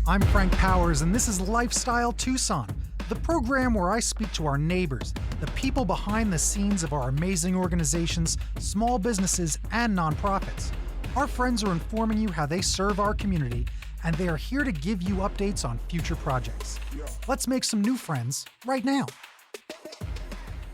I'm Frank Powers, and this is Lifestyle Tucson, the program where I speak to our neighbors, the people behind the scenes of our amazing organizations, small businesses, and nonprofits. Our friends are informing you how they serve our community, and they are here to give you updates on future projects. Let's make some new friends right now.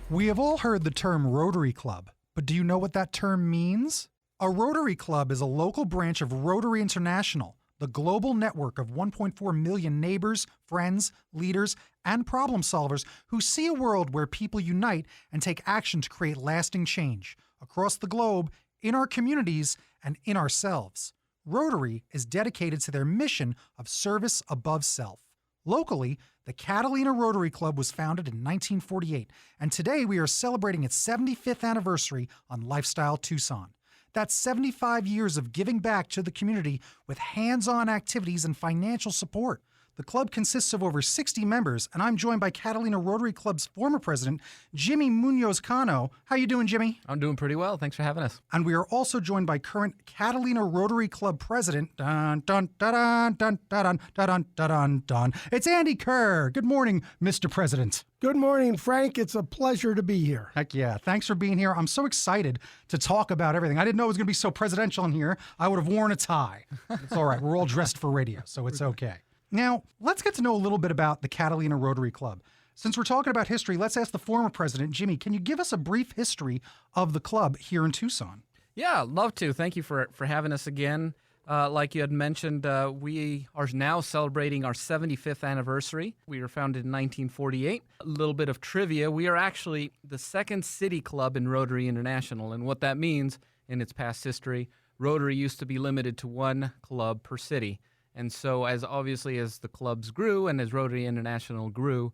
We have all heard the term Rotary Club, but do you know what that term means? A Rotary Club is a local branch of Rotary International, the global network of 1.4 million neighbors, friends, leaders, and problem solvers who see a world where people unite and take action to create lasting change across the globe, in our communities, and in ourselves. Rotary is dedicated to their mission of service above self. Locally, the Catalina Rotary Club was founded in 1948, and today we are celebrating its 75th anniversary on Lifestyle Tucson. That's 75 years of giving back to the community with hands-on activities and financial support. The club consists of over 60 members, and I'm joined by Catalina Rotary Club's former president, Jimmy Munoz-Cano. How you doing, Jimmy? I'm doing pretty well. Thanks for having us. And we are also joined by current Catalina Rotary Club president, dun, dun, dun, dun, dun, dun, dun, dun, dun. It's Andy Kerr. Good morning, Mr. President. Good morning, Frank. It's a pleasure to be here. Heck yeah. Thanks for being here. I'm so excited to talk about everything. I didn't know it was going to be so presidential in here. I would have worn a tie. It's all right. We're all dressed for radio, so it's okay. Now, let's get to know a little bit about the Catalina Rotary Club. Since we're talking about history, let's ask the former president, Jimmy, can you give us a brief history of the club here in Tucson? Yeah, love to. Thank you for having us again. Like you had mentioned, we are now celebrating our 75th anniversary. We were founded in 1948. A little bit of trivia. We are actually the second city club in Rotary International. And what that means in its past history, Rotary used to be limited to one club per city. And so as the clubs grew and as Rotary International grew,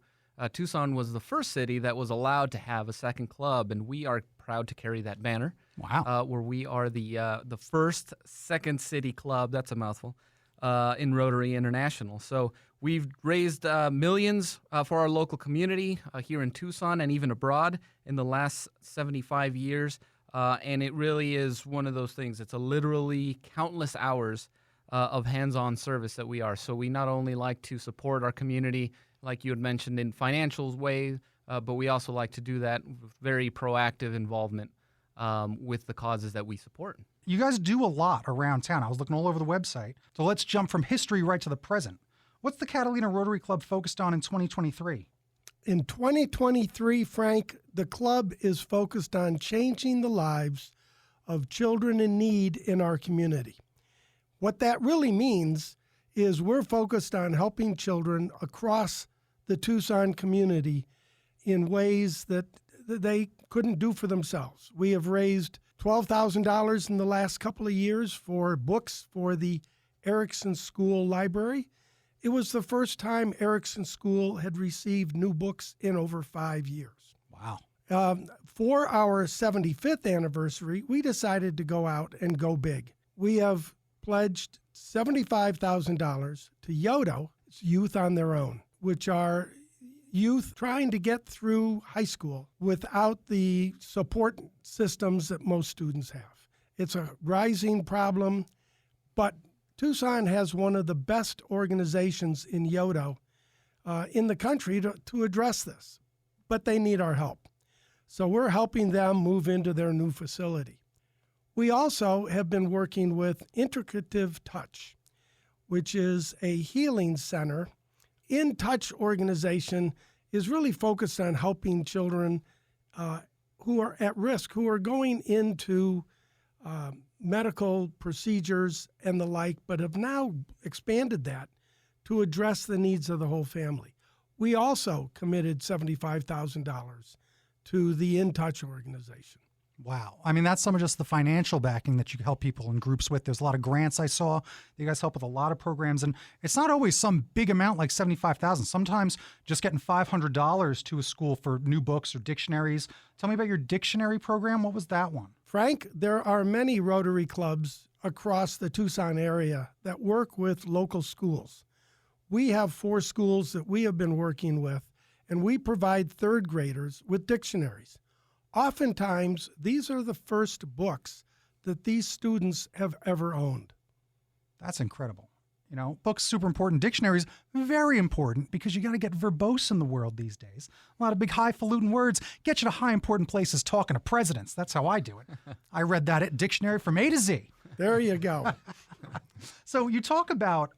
Tucson was the first city that was allowed to have a second club, and we are proud to carry that banner. Wow. Where we are the first second city club, that's a mouthful, in Rotary International. So we've raised millions for our local community here in Tucson and even abroad in the last 75 years. And it really is one of those things. It's a literally countless hours of hands-on service that we are. So we not only like to support our community, like you had mentioned, in financial ways, but we also like to do that with very proactive involvement with the causes that we support. You guys do a lot around town. I was looking all over the website. So let's jump from history right to the present. What's the Catalina Rotary Club focused on in 2023? In 2023, Frank, the club is focused on changing the lives of children in need in our community. What that really means is we're focused on helping children across the Tucson community in ways that they couldn't do for themselves. We have raised $12,000 in the last couple of years for books for the Erickson School Library. It was the first time Erickson School had received new books in over 5 years. Wow. For our 75th anniversary, we decided to go out and go big. We have pledged $75,000 to YODO, Youth on Their Own, which are youth trying to get through high school without the support systems that most students have. It's a rising problem, but Tucson has one of the best organizations in YODO in the country to address this, but they need our help. So we're helping them move into their new facility. We also have been working with Integrative Touch, which is a healing center. In Touch organization is really focused on helping children who are at risk, who are going into medical procedures and the like, but have now expanded that to address the needs of the whole family. We also committed $75,000 to the In Touch organization. Wow. I mean, that's some of just the financial backing that you help people in groups with. There's a lot of grants I saw. You guys help with a lot of programs. And it's not always some big amount like $75,000. Sometimes just getting $500 to a school for new books or dictionaries. Tell me about your dictionary program. What was that one? Frank, there are many Rotary clubs across the Tucson area that work with local schools. We have 4 schools that we have been working with, and we provide third graders with dictionaries. Oftentimes, these are the first books that these students have ever owned. That's incredible. You know, books, super important. Dictionaries, very important, because you got to get verbose in the world these days. A lot of big highfalutin words get you to high important places talking to presidents. That's how I do it. I read that at dictionary from A to Z. There you go. So you talk about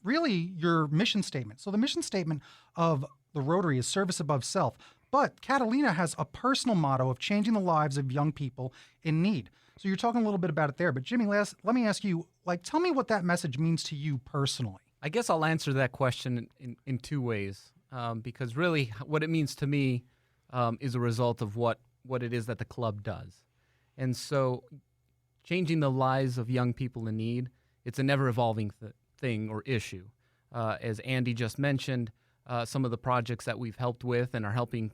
really your mission statement. So the mission statement of the Rotary is service above self. But Catalina has a personal motto of changing the lives of young people in need. So you're talking a little bit about it there. But Jimmy, let me ask you, tell me what that message means to you personally. I guess I'll answer that question in two ways, because really what it means to me is a result of what it is that the club does. And so changing the lives of young people in need, it's a never-evolving thing or issue. As Andy just mentioned, some of the projects that we've helped with and are helping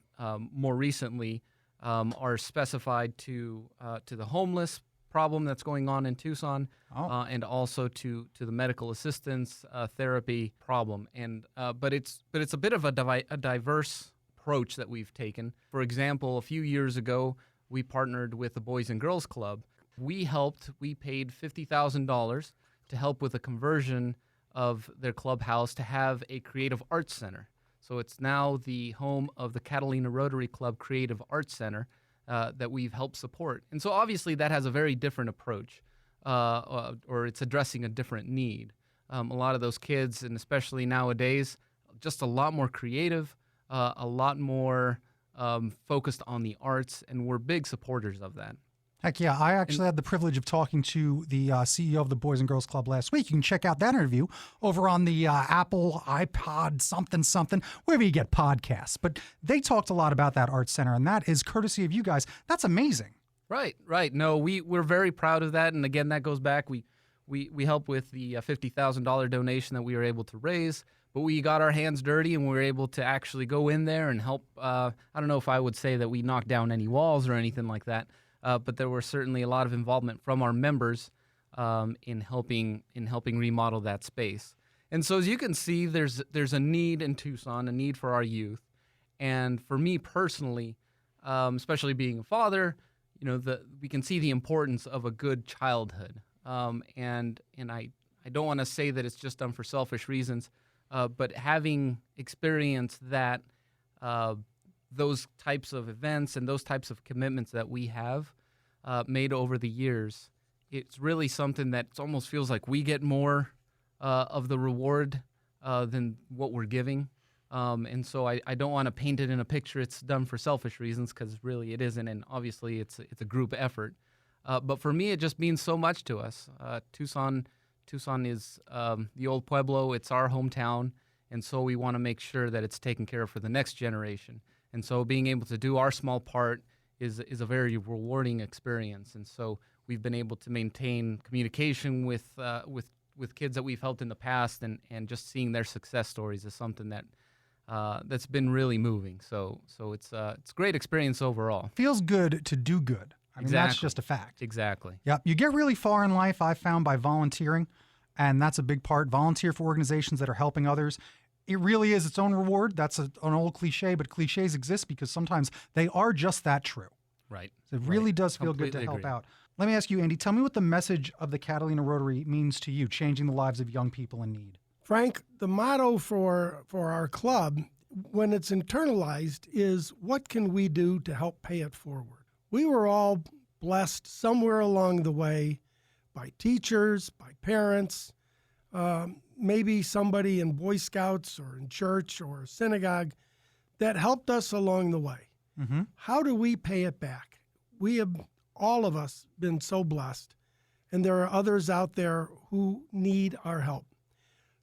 more recently are specified to the homeless problem that's going on in Tucson, and also to the medical assistance therapy problem. And but it's a bit of a diverse approach that we've taken. For example, a few years ago, we partnered with the Boys and Girls Club. We paid $50,000 to help with a conversion of their clubhouse to have a creative arts center. So it's now the home of the Catalina Rotary Club Creative Arts Center that we've helped support. And so obviously that has a very different approach, or it's addressing a different need. A lot of those kids, and especially nowadays, just a lot more creative, a lot more focused on the arts, and we're big supporters of that. Heck yeah. I actually had the privilege of talking to the CEO of the Boys and Girls Club last week. You can check out that interview over on the Apple, iPod, something, wherever you get podcasts. But they talked a lot about that arts center, and that is courtesy of you guys. That's amazing. Right. No, we're very proud of that. And again, that goes back. We help with the $50,000 donation that we were able to raise. But we got our hands dirty, and we were able to actually go in there and help. I don't know if I would say that we knocked down any walls or anything like that. But there was certainly a lot of involvement from our members in helping remodel that space. And so as you can see, there's a need in Tucson, a need for our youth. And for me personally, especially being a father, we can see the importance of a good childhood. And I don't want to say that it's just done for selfish reasons, but having experienced that those types of events and those types of commitments that we have made over the years, it's really something that almost feels like we get more of the reward than what we're giving. And so I don't want to paint it in a picture it's done for selfish reasons, because really it isn't, and obviously it's a group effort. But for me, it just means so much to us. Tucson is the old Pueblo. It's our hometown, and so we want to make sure that it's taken care of for the next generation. And so being able to do our small part is a very rewarding experience. And so we've been able to maintain communication with kids that we've helped in the past, and just seeing their success stories is something that's been really moving. So it's a great experience overall. Feels good to do good. I mean, that's just a fact. Exactly. Yep. You get really far in life, I've found, by volunteering, and that's a big part. Volunteer for organizations that are helping others. It really is its own reward. That's an old cliche, but cliches exist because sometimes they are just that true. Right. So it really does feel good to help out. Let me ask you, Andy, tell me what the message of the Catalina Rotary means to you, changing the lives of young people in need. Frank, the motto for our club, when it's internalized, is what can we do to help pay it forward? We were all blessed somewhere along the way by teachers, by parents, maybe somebody in Boy Scouts or in church or synagogue that helped us along the way. Mm-hmm. How do we pay it back? We have, all of us, been so blessed, and there are others out there who need our help.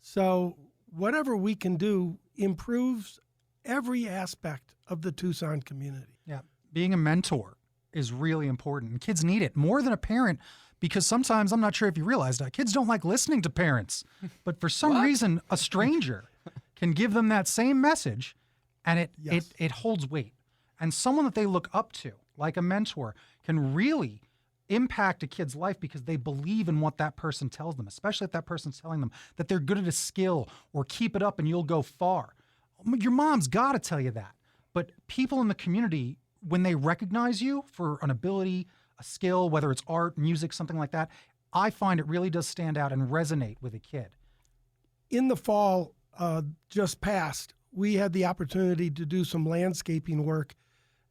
So whatever we can do improves every aspect of the Tucson community. Yeah, being a mentor is really important, and kids need it more than a parent. Because sometimes, I'm not sure if you realize that, kids don't like listening to parents. But for some reason, a stranger can give them that same message, and it holds weight. And someone that they look up to, like a mentor, can really impact a kid's life because they believe in what that person tells them, especially if that person's telling them that they're good at a skill or keep it up and you'll go far. Your mom's got to tell you that. But people in the community, when they recognize you for an ability, a skill, whether it's art, music, something like that, I find it really does stand out and resonate with a kid. In the fall just past, we had the opportunity to do some landscaping work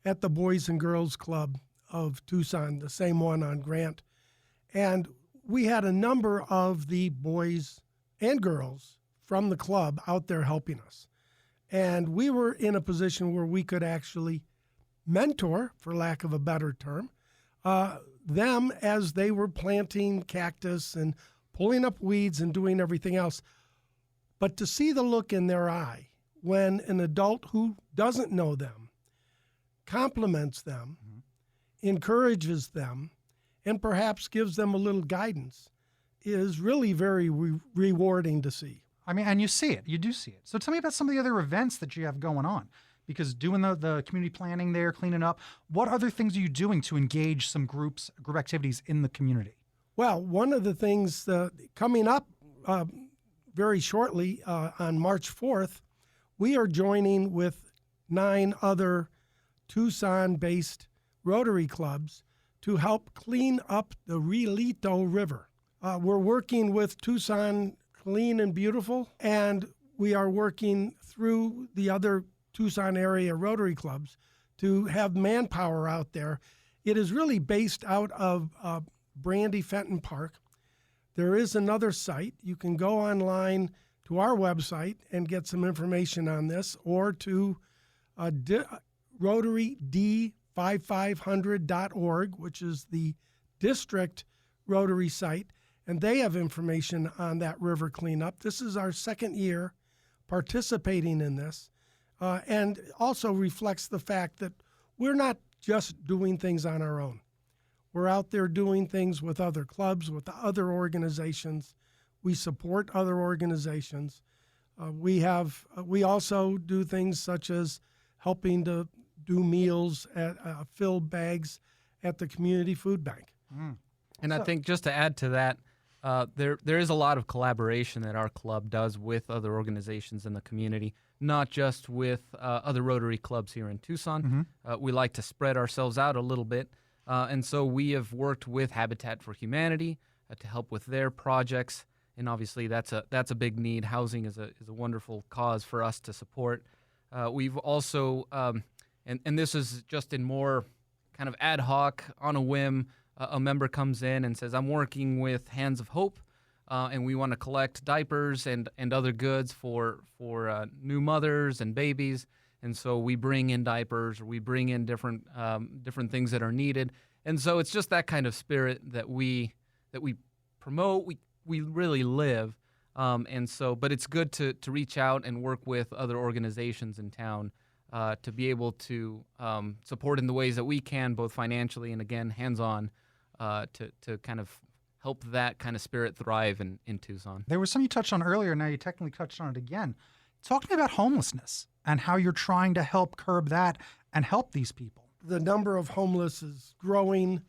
at the Boys and Girls Club of Tucson, the same one on Grant. And we had a number of the boys and girls from the club out there helping us. And we were in a position where we could actually mentor, for lack of a better term, them as they were planting cactus and pulling up weeds and doing everything else. But to see the look in their eye when an adult who doesn't know them compliments them, encourages them, and perhaps gives them a little guidance is really very rewarding to see. I mean, and you see it. You do see it. So tell me about some of the other events that you have going on. Because doing the community planning there, cleaning up, what other things are you doing to engage some group activities in the community? Well, one of the things coming up very shortly on March 4th, we are joining with 9 other Tucson-based Rotary clubs to help clean up the Relito River. We're working with Tucson Clean and Beautiful, and we are working through the other Tucson area Rotary clubs to have manpower out there. It is really based out of Brandy Fenton Park. There is another site. You can go online to our website and get some information on this, or to RotaryD5500.org, which is the district Rotary site, and they have information on that river cleanup. This is our second year participating in this. And also reflects the fact that we're not just doing things on our own. We're out there doing things with other clubs, with other organizations. We support other organizations. We also do things such as helping to do meals, fill bags at the community food bank. And I think just to add to that, there is a lot of collaboration that our club does with other organizations in the community, not just with other Rotary clubs here in Tucson. We like to spread ourselves out a little bit. And so we have worked with Habitat for Humanity to help with their projects. And obviously that's a big need. Housing is a wonderful cause for us to support. We've also, and this is just in more kind of ad hoc, on a whim, a member comes in and says, I'm working with Hands of Hope, and we want to collect diapers and other goods for new mothers and babies. And so we bring in diapers, or we bring in different things that are needed. And so it's just that kind of spirit that we promote, we really live. And so, but it's good to reach out and work with other organizations in town to be able to support in the ways that we can, both financially and, again, hands-on, to kind of help that kind of spirit thrive in Tucson. There was something you touched on earlier. Now you technically touched on it again. Talk to me about homelessness and how you're trying to help curb that and help these people. The number of homeless is growing.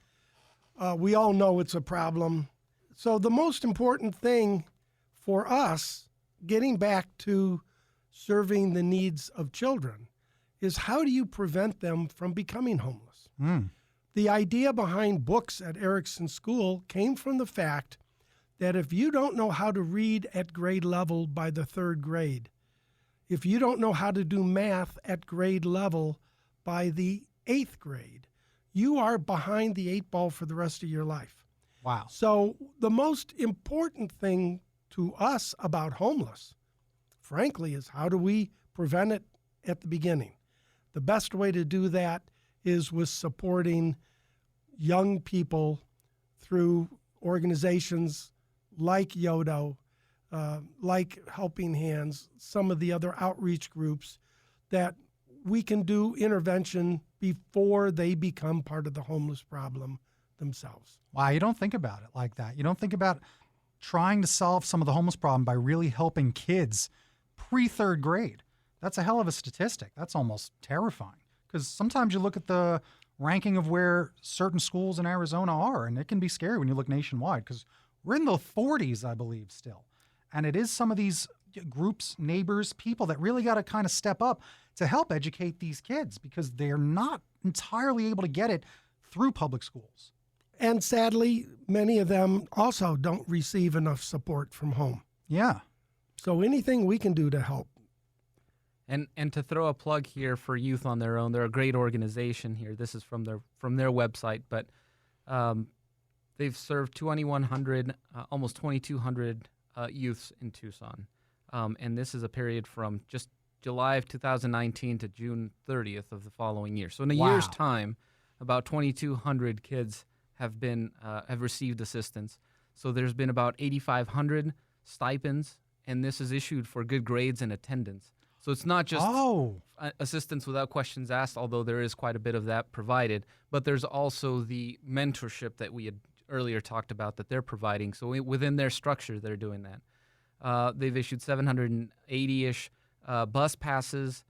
We all know it's a problem. So the most important thing for us, getting back to serving the needs of children, is how do you prevent them from becoming homeless? The idea behind books at Erickson School came from the fact that if you don't know how to read at grade level by the 3rd grade, if you don't know how to do math at grade level by the 8th grade, you are behind the 8 ball for the rest of your life. Wow. So the most important thing to us about homeless, frankly, is how do we prevent it at the beginning? The best way to do that is with supporting young people through organizations like Yodo, like Helping Hands, some of the other outreach groups, that we can do intervention before they become part of the homeless problem themselves. Wow, you don't think about it like that. You don't think about trying to solve some of the homeless problem by really helping kids pre-3rd grade. That's a hell of a statistic. That's almost terrifying, because sometimes you look at the ranking of where certain schools in Arizona are, and it can be scary when you look nationwide, because we're in the 40s, I believe, still. And it is some of these groups, neighbors, people that really got to kind of step up to help educate these kids, because they're not entirely able to get it through public schools. And sadly, many of them also don't receive enough support from home. Yeah. So anything we can do to help. And to throw a plug here for Youth on Their Own, they're a great organization here. This is from their website, but they've served 2,100, almost 2,200 youths in Tucson. And this is a period from just July of 2019 to June 30th of the following year. So in a year's time, about 2,200 kids have received assistance. So there's been about 8,500 stipends, and this is issued for good grades and attendance. So it's not just assistance without questions asked, although there is quite a bit of that provided, but there's also the mentorship that we had earlier talked about that they're providing. So within their structure, they're doing that. They've issued 780-ish bus passes.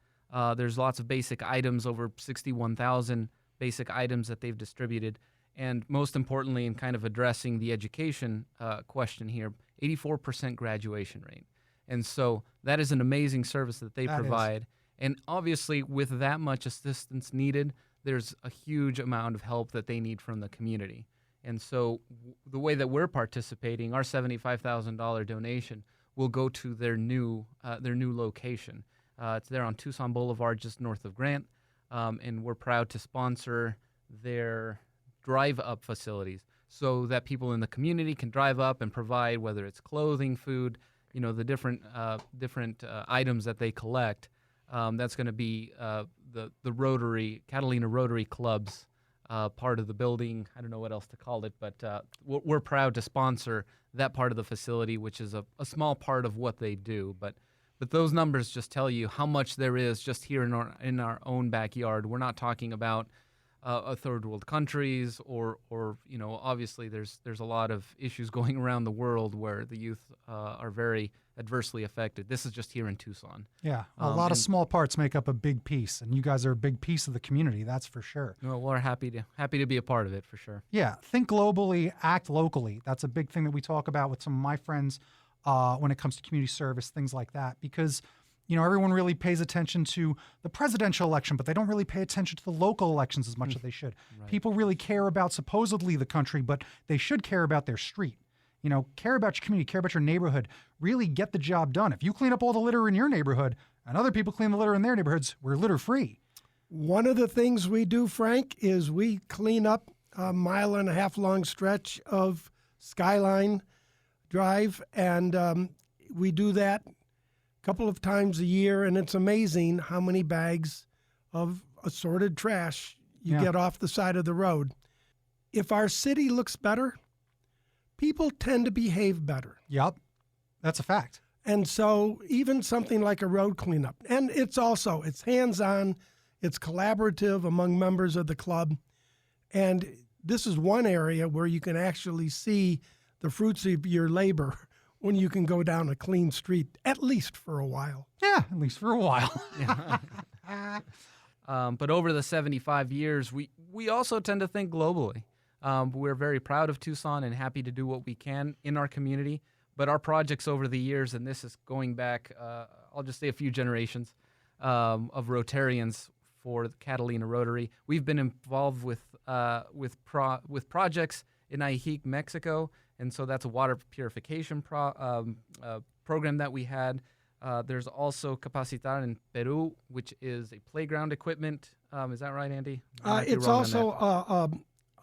There's lots of basic items, over 61,000 basic items that they've distributed. And most importantly, in kind of addressing the education question here, 84% graduation rate. And so that is an amazing service that they provide. And obviously, with that much assistance needed, there's a huge amount of help that they need from the community. And so the way that we're participating, our $75,000 donation will go to their new location. It's there on Tucson Boulevard, just north of Grant. And we're proud to sponsor their drive-up facilities so that people in the community can drive up and provide, whether it's clothing, food, the different items that they collect. That's going to be the Rotary, Catalina Rotary Club's part of the building. I don't know what else to call it, but we're proud to sponsor that part of the facility, which is a small part of what they do. But those numbers just tell you how much there is just here in our own backyard. We're not talking about third world countries or obviously there's a lot of issues going around the world where the youth are very adversely affected. This is just here in Tucson. Yeah, a lot of small parts make up a big piece, and you guys are a big piece of the community, that's for sure. Well, we're happy to be a part of it, for sure. Yeah, think globally, act locally. That's a big thing that we talk about with some of my friends when it comes to community service, things like that, because everyone really pays attention to the presidential election, but they don't really pay attention to the local elections as much as they should. Right. People really care about supposedly the country, but they should care about their street. Care about your community, care about your neighborhood, really get the job done. If you clean up all the litter in your neighborhood and other people clean the litter in their neighborhoods, we're litter free. One of the things we do, Frank, is we clean up a 1.5 mile long stretch of Skyline Drive, and we do that couple of times a year, and it's amazing how many bags of assorted trash you get off the side of the road. If our city looks better, people tend to behave better. Yep, that's a fact. And so even something like a road cleanup, and it's hands-on, it's collaborative among members of the club, and this is one area where you can actually see the fruits of your labor when you can go down a clean street, at least for a while. Yeah, at least for a while. But over the 75 years, we also tend to think globally. We're very proud of Tucson and happy to do what we can in our community. But our projects over the years, and this is going back, I'll just say a few generations of Rotarians for the Catalina Rotary. We've been involved with projects in Ajijic, Mexico. And so that's a water purification program that we had. There's also Capacitar in Peru, which is a playground equipment. Is that right, Andy? It's also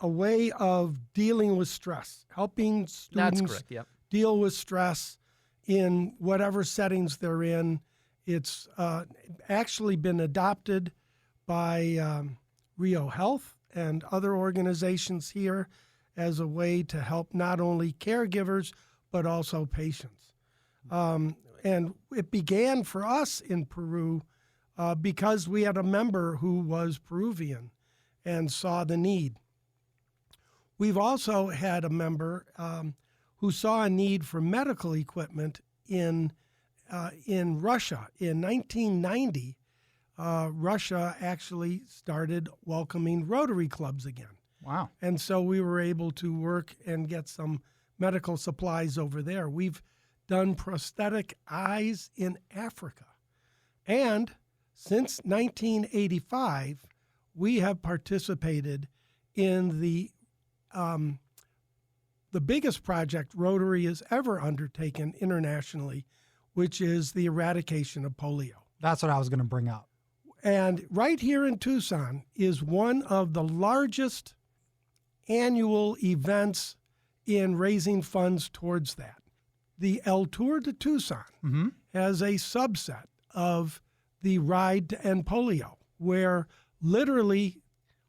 a way of dealing with stress, helping students deal with stress in whatever settings they're in. It's actually been adopted by Rio Health and other organizations here as a way to help not only caregivers, but also patients. And it began for us in Peru because we had a member who was Peruvian and saw the need. We've also had a member who saw a need for medical equipment in Russia. In 1990, Russia actually started welcoming Rotary clubs again. Wow. And so we were able to work and get some medical supplies over there. We've done prosthetic eyes in Africa. And since 1985, we have participated in the biggest project Rotary has ever undertaken internationally, which is the eradication of polio. That's what I was going to bring up. And right here in Tucson is one of the largest annual events in raising funds towards that. The El Tour de Tucson has a subset of the Ride to End Polio, where literally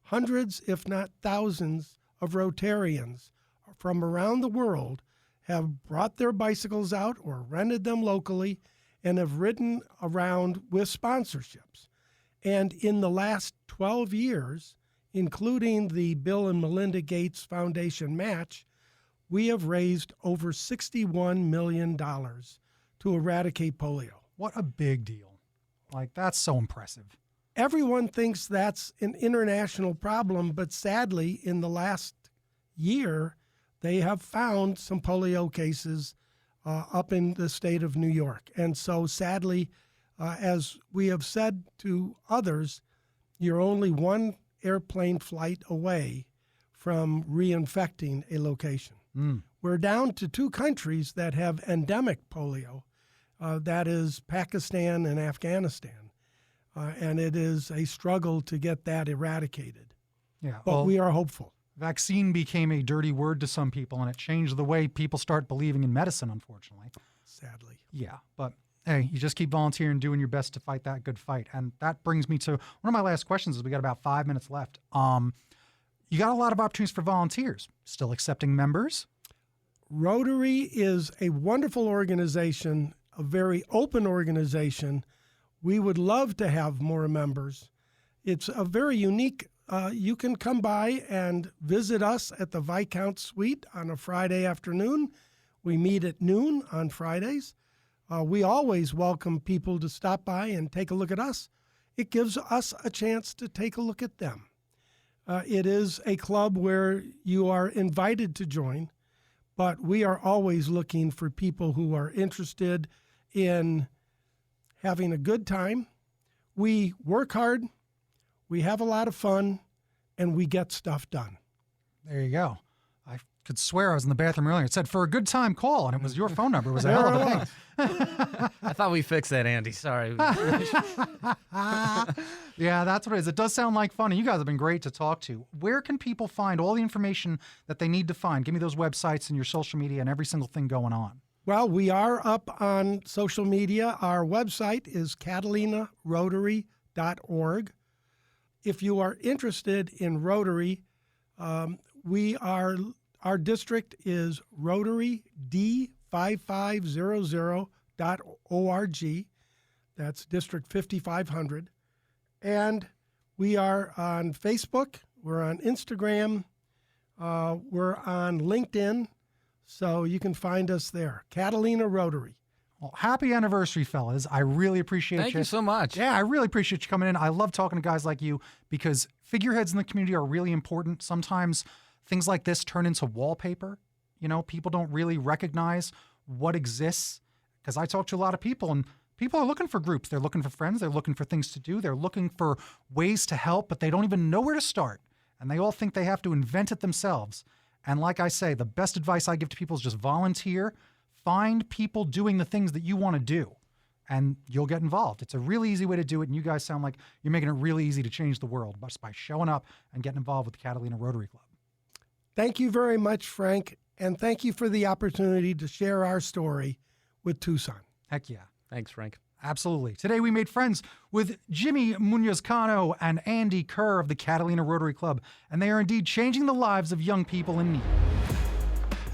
hundreds, if not thousands, of Rotarians from around the world have brought their bicycles out or rented them locally and have ridden around with sponsorships. And in the last 12 years, including the Bill and Melinda Gates Foundation match, we have raised over $61 million to eradicate polio. What a big deal. Like, that's so impressive. Everyone thinks that's an international problem, but sadly, in the last year, they have found some polio cases up in the state of New York. And so sadly, as we have said to others, you're only one airplane flight away from reinfecting a location. We're down to 2 countries that have endemic polio, that is Pakistan and Afghanistan. And it is a struggle to get that eradicated. Yeah, But we are hopeful. Vaccine became a dirty word to some people, and it changed the way people start believing in medicine, unfortunately. Sadly. Yeah, but hey, you just keep volunteering, doing your best to fight that good fight. And that brings me to one of my last questions, as we got about 5 minutes left. You got a lot of opportunities for volunteers. Still accepting members? Rotary is a wonderful organization, a very open organization. We would love to have more members. It's a very unique, you can come by and visit us at the Viscount Suite on a Friday afternoon. We meet at noon on Fridays. We always welcome people to stop by and take a look at us. It gives us a chance to take a look at them. It is a club where you are invited to join, but we are always looking for people who are interested in having a good time. We work hard, we have a lot of fun, and we get stuff done. There you go. I could swear I was in the bathroom earlier. It said, for a good time, call, and it was your phone number. It was a hell of a thing. I thought we fixed that, Andy. Sorry. Yeah, that's what it is. It does sound like fun, and you guys have been great to talk to. Where can people find all the information that they need to find? Give me those websites and your social media and every single thing going on. Well, we are up on social media. Our website is CATALINARotary.org. If you are interested in Rotary, our district is RotaryD5500.org. That's District 5500. And we are on Facebook. We're on Instagram. We're on LinkedIn. So you can find us there. Catalina Rotary. Well, happy anniversary, fellas. I really appreciate Thank you so much. Yeah, I really appreciate you coming in. I love talking to guys like you because figureheads in the community are really important. Sometimes things like this turn into wallpaper. You know, people don't really recognize what exists, because I talk to a lot of people, and people are looking for groups. They're looking for friends. They're looking for things to do. They're looking for ways to help, but they don't even know where to start. And they all think they have to invent it themselves. And like I say, the best advice I give to people is just volunteer. Find people doing the things that you want to do, and you'll get involved. It's a really easy way to do it, and you guys sound like you're making it really easy to change the world just by showing up and getting involved with the Catalina Rotary Club. Thank you very much, Frank, and thank you for the opportunity to share our story with Tucson. Heck yeah. Thanks, Frank. Absolutely. Today we made friends with Jimmy Munoz-Cano and Andy Kerr of the Catalina Rotary Club, and they are indeed changing the lives of young people in need.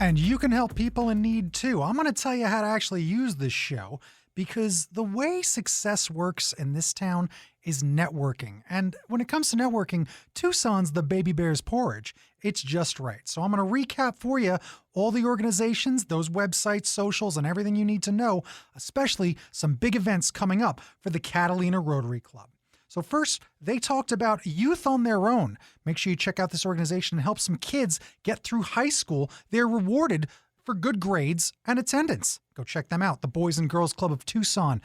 And you can help people in need too. I'm going to tell you how to actually use this show, because the way success works in this town is networking. And when it comes to networking, Tucson's the baby bear's porridge. It's just right. So I'm going to recap for you all the organizations, those websites, socials, and everything you need to know, especially some big events coming up for the Catalina Rotary Club. So first, they talked about Youth on Their Own. Make sure you check out this organization and help some kids get through high school. They're rewarded for good grades and attendance. Go check them out. The Boys and Girls Club of Tucson.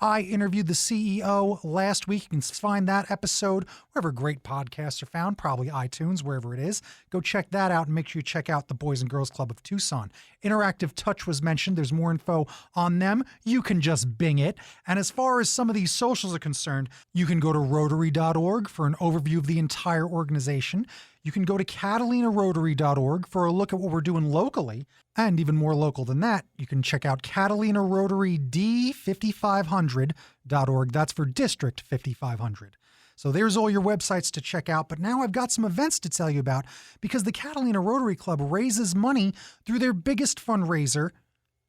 I interviewed the CEO last week. You can find that episode wherever great podcasts are found, probably iTunes, wherever it is. Go check that out and make sure you check out the Boys and Girls Club of Tucson. Interactive Touch was mentioned. There's more info on them. You can just Bing it. And as far as some of these socials are concerned, you can go to Rotary.org for an overview of the entire organization. You can go to CATALINARotary.org for a look at what we're doing locally. And even more local than that, you can check out Catalina Rotary D5500.org. That's for District 5500. So there's all your websites to check out. But now I've got some events to tell you about because the Catalina Rotary Club raises money through their biggest fundraiser,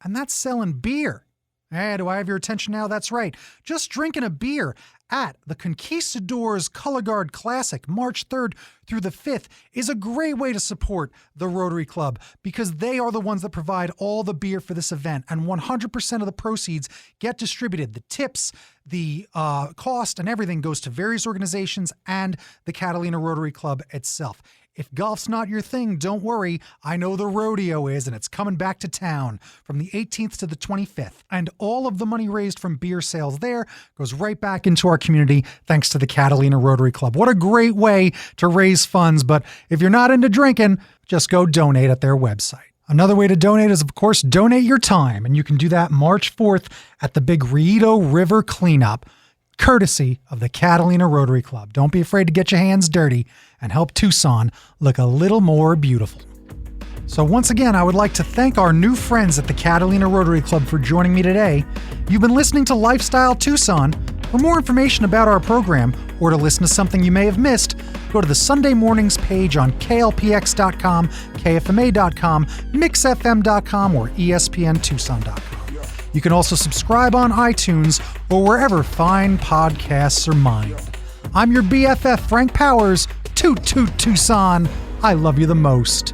and that's selling beer. Hey, do I have your attention now? That's right. Just drinking a beer at the Conquistadors Color Guard Classic, March 3rd through the 5th, is a great way to support the Rotary Club because they are the ones that provide all the beer for this event, and 100% of the proceeds get distributed. The tips, the cost, and everything goes to various organizations and the Catalina Rotary Club itself. If golf's not your thing, don't worry. I know the rodeo is, and it's coming back to town from the 18th to the 25th. And all of the money raised from beer sales there goes right back into our community thanks to the Catalina Rotary Club. What a great way to raise funds. But if you're not into drinking, just go donate at their website. Another way to donate is, of course, donate your time. And you can do that March 4th at the big Rito River cleanup, courtesy of the Catalina Rotary Club. Don't be afraid to get your hands dirty and help Tucson look a little more beautiful. So once again, I would like to thank our new friends at the Catalina Rotary Club for joining me today. You've been listening to Lifestyle Tucson. For more information about our program or to listen to something you may have missed, go to the Sunday mornings page on klpx.com, kfma.com, mixfm.com, or espntucson.com. You can also subscribe on iTunes or wherever fine podcasts are mined. I'm your BFF, Frank Powers. Toot Toot Tucson. I love you the most.